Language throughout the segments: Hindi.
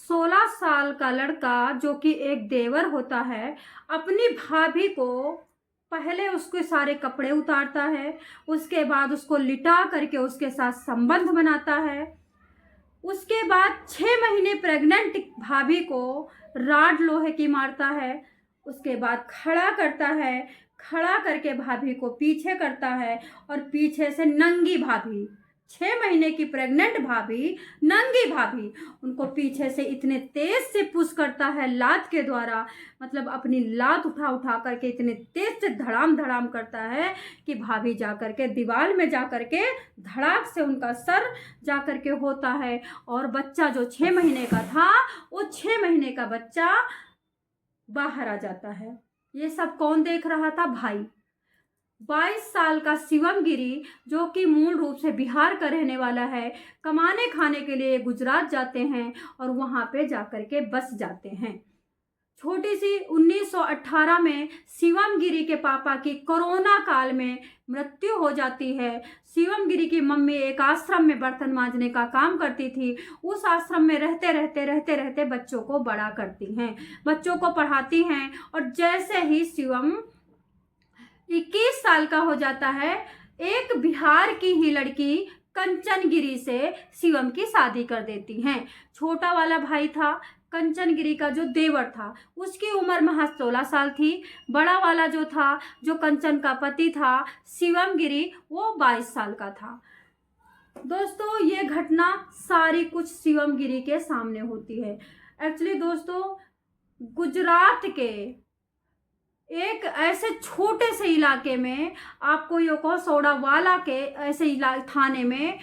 16 साल का लड़का जो कि एक देवर होता है, अपनी भाभी को पहले उसके सारे कपड़े उतारता है, उसके बाद उसको लिटा करके उसके साथ संबंध बनाता है। उसके बाद 6 महीने प्रेग्नेंट भाभी को राड लोहे की मारता है। उसके बाद खड़ा करता है, खड़ा करके भाभी को पीछे करता है और पीछे से नंगी भाभी, 6 महीने की प्रेग्नेंट भाभी, नंगी भाभी, उनको पीछे से इतने तेज से पुश करता है लात के द्वारा, मतलब अपनी लात उठा उठा करके इतने तेज से धड़ाम धड़ाम करता है कि भाभी जा करके दीवार में जा करके धड़ाक से उनका सर जा करके होता है। और बच्चा जो 6 महीने का था, वो 6 महीने का बच्चा बाहर आ जाता है। ये सब कौन देख रहा था? भाई। 22 साल का शिवम गिरी, जो कि मूल रूप से बिहार का रहने वाला है, कमाने खाने के लिए गुजरात जाते हैं और वहां पे जाकर के बस जाते हैं। छोटी सी 1918 में शिवम गिरी के पापा की कोरोना काल में मृत्यु हो जाती है। शिवम गिरी की मम्मी एक आश्रम में बर्तन मांजने का काम करती थी। उस आश्रम में रहते रहते बच्चों को बड़ा करती हैं, बच्चों को पढ़ाती हैं। और जैसे ही शिवम 21 साल का हो जाता है, एक बिहार की ही लड़की कंचन गिरी से शिवम की शादी कर देती हैं। छोटा वाला भाई था कंचन गिरी का, जो देवर था, उसकी उम्र महज 16 साल थी। बड़ा वाला जो था, जो कंचन का पति था शिवम गिरी, वो 22 साल का था। दोस्तों, ये घटना सारी कुछ शिवम गिरी के सामने होती है। एक्चुअली दोस्तों, गुजरात के एक ऐसे छोटे से इलाके में, आपको यो कहो सोडावाला के ऐसे थाने में,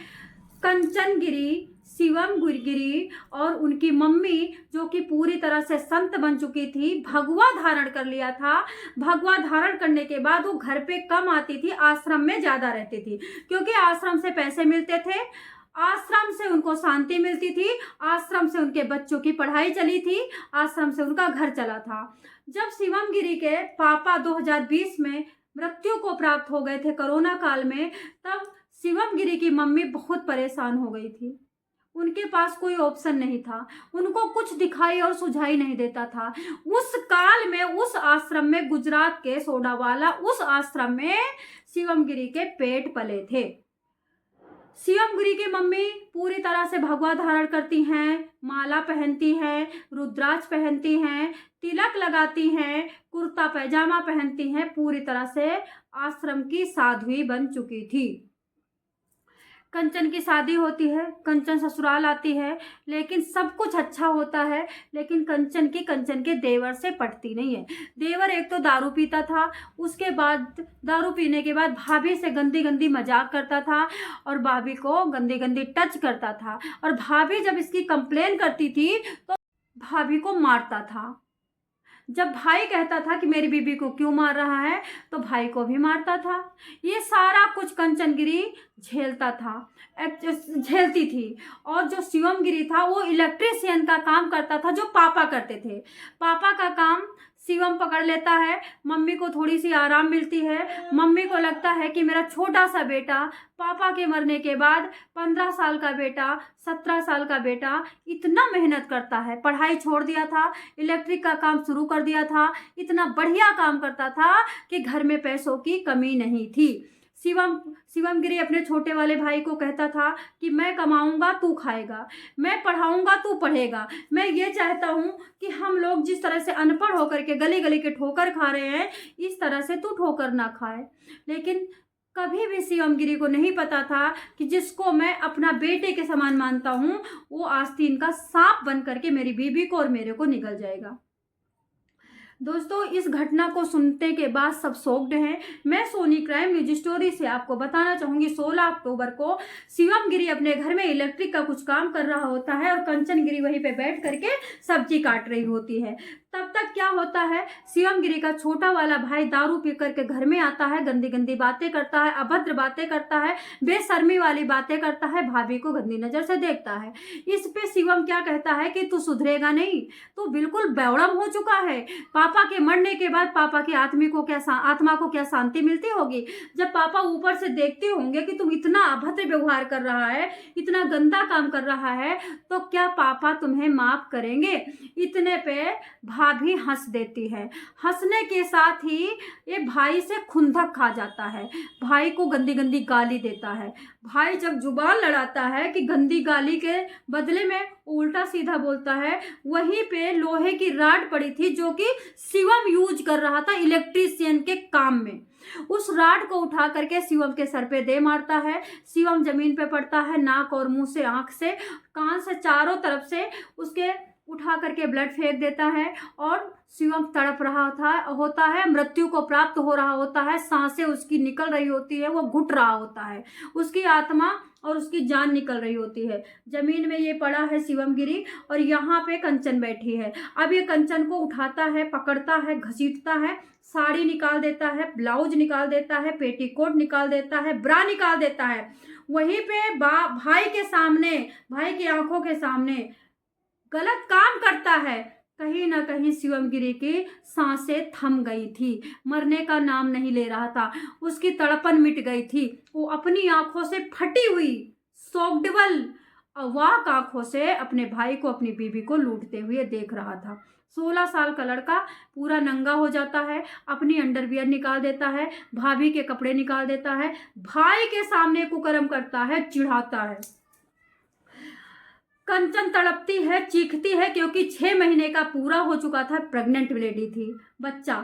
कंचन गिरी, शिवम गिरी और उनकी मम्मी, जो कि पूरी तरह से संत बन चुकी थी, भगवा धारण कर लिया था। भगवा धारण करने के बाद वो घर पे कम आती थी, आश्रम में ज्यादा रहती थी, क्योंकि आश्रम से पैसे मिलते थे, आश्रम से उनको शांति मिलती थी, आश्रम से उनके बच्चों की पढ़ाई चली थी, आश्रम से उनका घर चला था। जब शिवम गिरी के पापा 2020 में मृत्यु को प्राप्त हो गए थे कोरोना काल में, तब शिवम गिरी की मम्मी बहुत परेशान हो गई थी। उनके पास कोई ऑप्शन नहीं था, उनको कुछ दिखाई और सुझाई नहीं देता था। उस काल में, उस आश्रम में, गुजरात के सोडावाला उस आश्रम में शिवम गिरी के पेट पले थे। शिवम गिरी की मम्मी पूरी तरह से भगवा धारण करती हैं, माला पहनती हैं, रुद्राक्ष पहनती हैं, तिलक लगाती हैं, कुर्ता पैजामा पहनती हैं, पूरी तरह से आश्रम की साध्वी बन चुकी थी। कंचन की शादी होती है, कंचन ससुराल आती है, लेकिन सब कुछ अच्छा होता है, लेकिन कंचन के देवर से पटती नहीं है। देवर एक तो दारू पीता था, उसके बाद दारू पीने के बाद भाभी से गंदी गंदी मजाक करता था और भाभी को गंदी गंदी टच करता था। और भाभी जब इसकी कंप्लेन करती थी तो भाभी को मारता था। जब भाई कहता था कि मेरी बीबी को क्यों मार रहा है, तो भाई को भी मारता था। ये सारा कुछ कंचन गिरी झेलता था, झेलती थी। और जो शिवम गिरी था, वो इलेक्ट्रीशियन का काम करता था, जो पापा करते थे। पापा का काम शिवम पकड़ लेता है, मम्मी को थोड़ी सी आराम मिलती है। मम्मी को लगता है कि मेरा छोटा सा बेटा, पापा के मरने के बाद 15 साल का बेटा, 17 साल का बेटा इतना मेहनत करता है, पढ़ाई छोड़ दिया था, इलेक्ट्रिक का काम शुरू कर दिया था, इतना बढ़िया काम करता था कि घर में पैसों की कमी नहीं थी। शिवम गिरी अपने छोटे वाले भाई को कहता था कि मैं कमाऊंगा, तू खाएगा, मैं पढ़ाऊंगा, तू पढ़ेगा। मैं ये चाहता हूँ कि हम लोग जिस तरह से अनपढ़ होकर के गली गली के ठोकर खा रहे हैं, इस तरह से तू ठोकर ना खाए। लेकिन कभी भी शिवम गिरी को नहीं पता था कि जिसको मैं अपना बेटे के समान मानता हूँ, वो आस्तीन का सांप बन करके मेरी बीबी को और मेरे को निगल जाएगा। दोस्तों, इस घटना को सुनने के बाद सब शॉक्ड हैं। मैं सोनी क्राइम न्यूज स्टोरी से आपको बताना चाहूंगी, 16 अक्टूबर को शिवम गिरी अपने घर में इलेक्ट्रिक का कुछ काम कर रहा होता है और कंचन गिरी वहीं पे बैठ करके सब्जी काट रही होती है। तब तक क्या होता है, शिवम गिरी का छोटा वाला भाई दारू पी करके घर में आता है, गंदी गंदी बातें करता है, अभद्र बातें करता है, बेशर्मी वाली बातें करता है, भाभी को गंदी नजर से देखता है। इस पे शिवम क्या कहता है कि तू सुधरेगा नहीं, तू बिल्कुल बेवड़म हो चुका है, पापा के मरने के बाद पापा की आत्मा को क्या शांति मिलती होगी? जब पापा ऊपर से देखते होंगे कि तुम इतना अभद्र व्यवहार कर रहा है, इतना गंदा काम कर रहा है, तो क्या पापा तुम्हें माफ करेंगे? इतने पे भाभी हंस देती है। हंसने के साथ ही ये भाई से खुंदक खा जाता है, भाई को गंदी गंदी गाली देता है। भाई जब जुबान लड़ाता है कि गंदी गाली के बदले में उल्टा सीधा बोलता है, वहीं पे लोहे की राड पड़ी थी जो कि शिवम यूज कर रहा था इलेक्ट्रीशियन के काम में। उस राड को उठा करके शिवम के सर पे दे मारता है। शिवम जमीन पे पड़ता है, नाक और मुंह से, आंख से, कान से, चारों तरफ से उसके उठा करके ब्लड फेंक देता है और शिवम तड़प रहा होता है, मृत्यु को प्राप्त हो रहा होता है, सांसें उसकी निकल रही होती है, वो घुट रहा होता है, उसकी आत्मा और उसकी जान निकल रही होती है। जमीन में ये पड़ा है शिवम गिरी और यहाँ पे कंचन बैठी है। अब ये कंचन को उठाता है, पकड़ता है, घसीटता है, साड़ी निकाल देता है, ब्लाउज निकाल देता है, पेटीकोट निकाल देता है, ब्रा निकाल देता है। वहीं पे भाई के सामने, भाई की आंखों के सामने गलत काम करता है। कहीं ना कहीं शिवम गिरी की सांसें थम गई थी, मरने का नाम नहीं ले रहा था, उसकी तड़पन मिट गई थी। वो अपनी आंखों से फटी हुई सोगडवल अवाक आंखों से अपने भाई को, अपनी बीबी को लूटते हुए देख रहा था। 16 साल का लड़का पूरा नंगा हो जाता है, अपनी अंडरवियर निकाल देता है, भाभी के कपड़े निकाल देता है, भाई के सामने कुकर्म करता है, चिढ़ाता है। कंचन तड़पती है, चीखती है, क्योंकि 6 महीने का पूरा हो चुका था, प्रेग्नेंट लेडी थी, बच्चा।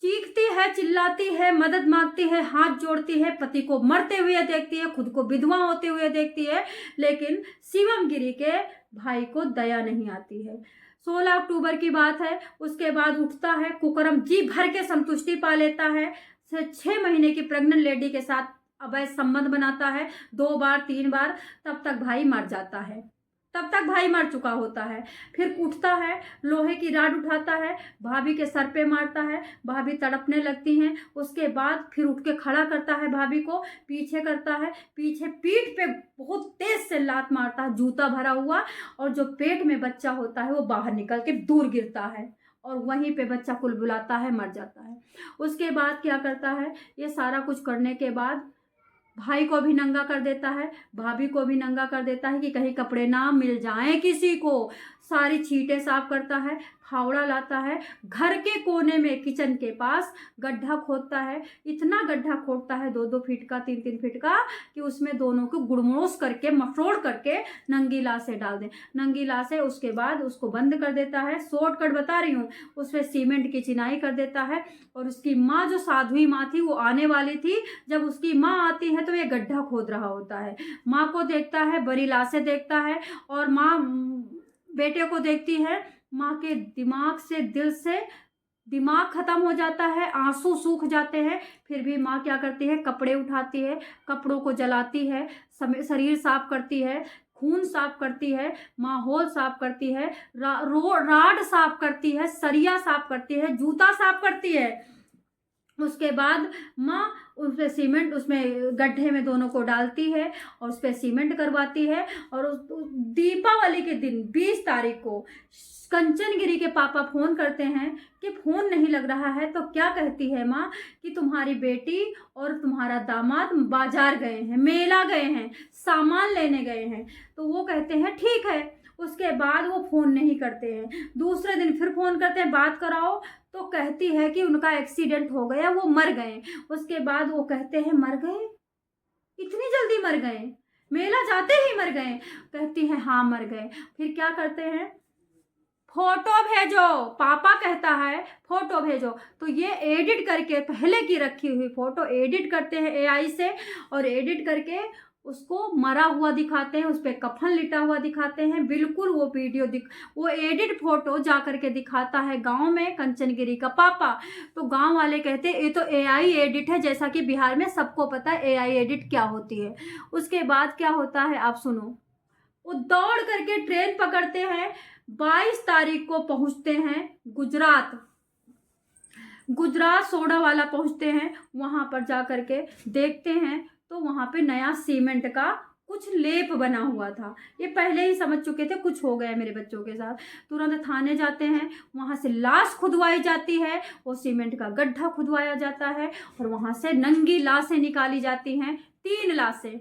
चीखती है, चिल्लाती है, मदद मांगती है, हाथ जोड़ती है, पति को मरते हुए देखती है, खुद को विधवा होते हुए देखती है, लेकिन शिवम गिरी के भाई को दया नहीं आती है। 16 अक्टूबर की बात है। उसके बाद उठता है, कुकर्म जी भर के संतुष्टि पा लेता है, 6 महीने की प्रेग्नेंट लेडी के साथ अवैध संबंध बनाता है, 2 बार 3 बार, तब तक भाई मर जाता है, तब तक भाई मर चुका होता है। फिर उठता है, लोहे की राड उठाता है, भाभी के सर पे मारता है, भाभी तड़पने लगती हैं। उसके बाद फिर उठ के खड़ा करता है, भाभी को पीछे करता है, पीछे पीठ पे बहुत तेज से लात मारता है, जूता भरा हुआ, और जो पेट में बच्चा होता है वो बाहर निकल के दूर गिरता है और वहीं पे बच्चा कुलबुलाता है, मर जाता है। उसके बाद क्या करता है, ये सारा कुछ करने के बाद भाई को भी नंगा कर देता है, भाभी को भी नंगा कर देता है कि कहीं कपड़े ना मिल जाएं किसी को। सारी छींटे साफ करता है, फावड़ा लाता है, घर के कोने में किचन के पास गड्ढा खोदता है। इतना गड्ढा खोदता है 2-2 फीट का, 3-3 फीट का, कि उसमें दोनों को गुड़मोस करके, मफरोड़ करके नंगी लाशें डाल दें। नंगी लाशें, उसके बाद उसको बंद कर देता है, शॉर्टकट बता रही हूँ, उस पर सीमेंट की चिनाई कर देता है। और उसकी माँ, जो साध्वी माँ थी, वो आने वाली थी। जब उसकी माँ आती है तो ये गड्ढा खोद रहा होता है, माँ को देखता है, बड़ी लाशें देखता है, और माँ बेटे को देखती है। माँ के दिमाग से, दिल से दिमाग खत्म हो जाता है, आंसू सूख जाते हैं। फिर भी माँ क्या करती है, कपड़े उठाती है, कपड़ों को जलाती है, शरीर साफ करती है, खून साफ करती है, माहौल साफ करती है, राड साफ करती है, सरिया साफ करती है, जूता साफ करती है। उसके बाद माँ उस पर सीमेंट, उसमें गड्ढे में दोनों को डालती है और उस पर सीमेंट करवाती है। और दीपावली के दिन 20 तारीख को कंचन गिरी के पापा फ़ोन करते हैं कि फ़ोन नहीं लग रहा है। तो क्या कहती है माँ कि तुम्हारी बेटी और तुम्हारा दामाद बाजार गए हैं, मेला गए हैं, सामान लेने गए हैं। तो वो कहते हैं ठीक है। उसके बाद वो फ़ोन नहीं करते हैं। दूसरे दिन फिर फ़ोन करते हैं, बात कराओ, तो कहती है कि उनका एक्सीडेंट हो गया, वो मर गए। उसके बाद वो कहते हैं मर गए, इतनी जल्दी मर गए, मेला जाते ही मर गए। कहती है हाँ मर गए। फिर क्या करते हैं, फोटो भेजो, पापा कहता है फोटो भेजो। तो ये एडिट करके, पहले की रखी हुई फोटो एडिट करते हैं एआई से, और एडिट करके उसको मरा हुआ दिखाते हैं, उस पर कफन लिटा हुआ दिखाते हैं। बिल्कुल वो वीडियो वो एडिट फोटो जा करके दिखाता है गांव में कंचन गिरी का पापा। तो गांव वाले कहते हैं ये तो एआई एडिट है, जैसा कि बिहार में सबको पता है एआई एडिट क्या होती है। उसके बाद क्या होता है आप सुनो, वो दौड़ करके ट्रेन पकड़ते हैं, 22 तारीख को पहुंचते हैं गुजरात सोडावाला पहुंचते हैं। वहां पर जा करके देखते हैं तो वहां पे नया सीमेंट का कुछ लेप बना हुआ था। ये पहले ही समझ चुके थे कुछ हो गया मेरे बच्चों के साथ। तुरंत थाने जाते हैं, वहाँ से लाश खुदवाई जाती है, वो सीमेंट का गड्ढा खुदवाया जाता है और वहाँ से नंगी लाशें निकाली जाती हैं। 3 लाशें,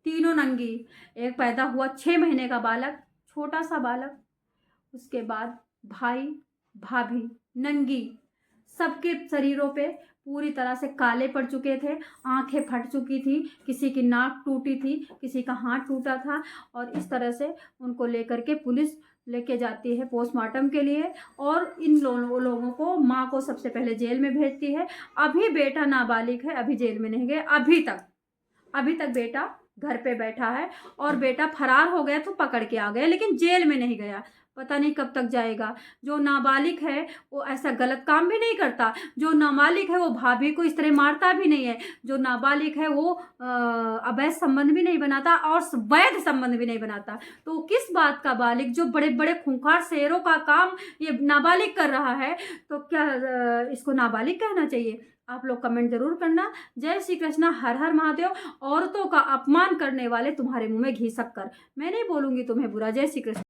तीनों नंगी। एक पैदा हुआ 6 महीने का बालक, छोटा सा बालक। उसके बाद भाई भाभी नंगी, सबके शरीरों पे पूरी तरह से काले पड़ चुके थे, आंखें फट चुकी थी, किसी की नाक टूटी थी, किसी का हाथ टूटा था। और इस तरह से उनको लेकर के पुलिस लेके जाती है पोस्टमार्टम के लिए और इन लोगों को, माँ को सबसे पहले जेल में भेजती है। अभी बेटा नाबालिग है, अभी जेल में नहीं गए, अभी तक बेटा घर पे बैठा है और बेटा फरार हो गया तो पकड़ के आ गए, लेकिन जेल में नहीं गया। पता नहीं कब तक जाएगा। जो नाबालिग है वो ऐसा गलत काम भी नहीं करता, जो नाबालिग है वो भाभी को इस तरह मारता भी नहीं है, जो नाबालिग है वो अवैध संबंध भी नहीं बनाता और वैध संबंध भी नहीं बनाता। तो किस बात का बालिग, जो बड़े बड़े खूंखार शेरों का काम ये नाबालिग कर रहा है, तो क्या इसको नाबालिग कहना चाहिए? आप लोग कमेंट जरूर करना। जय श्री कृष्णा, हर हर महादेव। औरतों का अपमान करने वाले तुम्हारे मुंह में घी शक्कर। मैं नहीं बोलूंगी तुम्हें बुरा। जय श्री कृष्ण।